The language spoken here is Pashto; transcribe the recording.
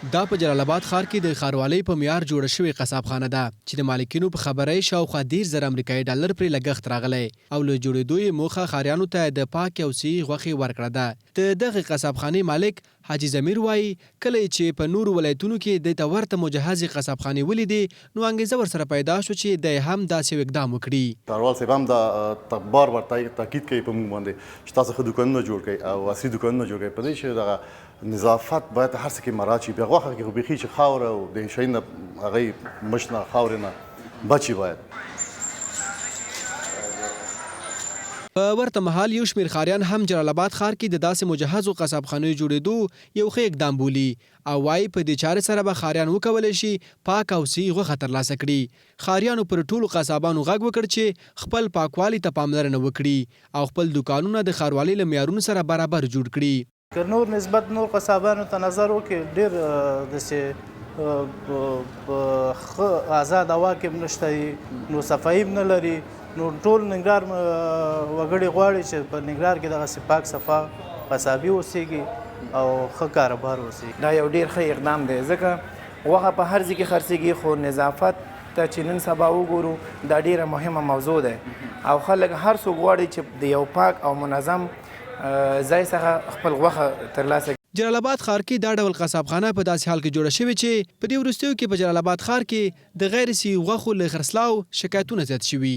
دا په جلال آباد ښار کې د ښاروالۍ په معیار جوړه شوې قصابخانه ده چې د مالکینو په خبره یې شاوخوا 10,000 امریکایي ډالر پرې لګښت راغلی او له جوړېدو یې موخه ښاریانو ته د پاک او صحي غوښې ورکړه ده. د دغې قصابخانې مالک حاجي ضمیر وایي کله چې په نورو ولایتونو کې د ته ورته مجهزې قصابخانې ولیدې نو انګېزه ورسره پیدا شو چې دی هم داسې یو اقدام وکړي. ښاروال صاحب هم دا بار تاکید کوي په موږ باندې چې تاسو ښه دوکانونه جوړ کړئ او عصري دوکانونه جوړ کړئ په دې چې دغه نظافت باید هر څه کې مراعات شي. بیا غوښه کې خو بیخي چې خاوره او د شي نه هغې مش نه خاورې نه بچي باید. په ورته مهال یو شمېر ښاریان هم جلال آباد ښار کې د داسې مجهزو قصابخانو جوړېدو یو ښه اقدام بولي او وایي په دې چارې سره به ښاریان وکولی شي پاک او صحي غوښه ترلاسه کړي. ښاریانو پر ټولو قصابانو غږ وکړ چې خپل پاکوالي ته پاملرنه وکړي او خپل دوکانونه د ښاروالۍ له معیارونو سره برابر جوړ کړي. که نور نسبت نور قصابانو ته نظر وکړي ډېر داسې ښه آزاد هوا کې هم نشته نو صفایي هم نه لري نو ټول ننګرهار وګړي غواړي چې په ننګرهار کې دغسې پاک صفا قصابي اوسیږي او ښه کاروبار اوسیږي. دا یو ډېر ښه اقدام دی ځکه غوښه په هر ځای کې خرڅېږي خو نظافت ته چې نن سبا وګورو دا ډېره مهمه موضوع ده او خلک هر څوک غواړي چې د یو پاک او منظم ځای څخه خپل غوښه ترلاسه. جلال آباد ښار کې دا ډول قصابخانه په داسې حال کې جوړه شوې چې په دې وروستیو کې په جلال آباد ښار کې د غیر صحي غوښو له خرڅلاو شکایتونه زیات شوي.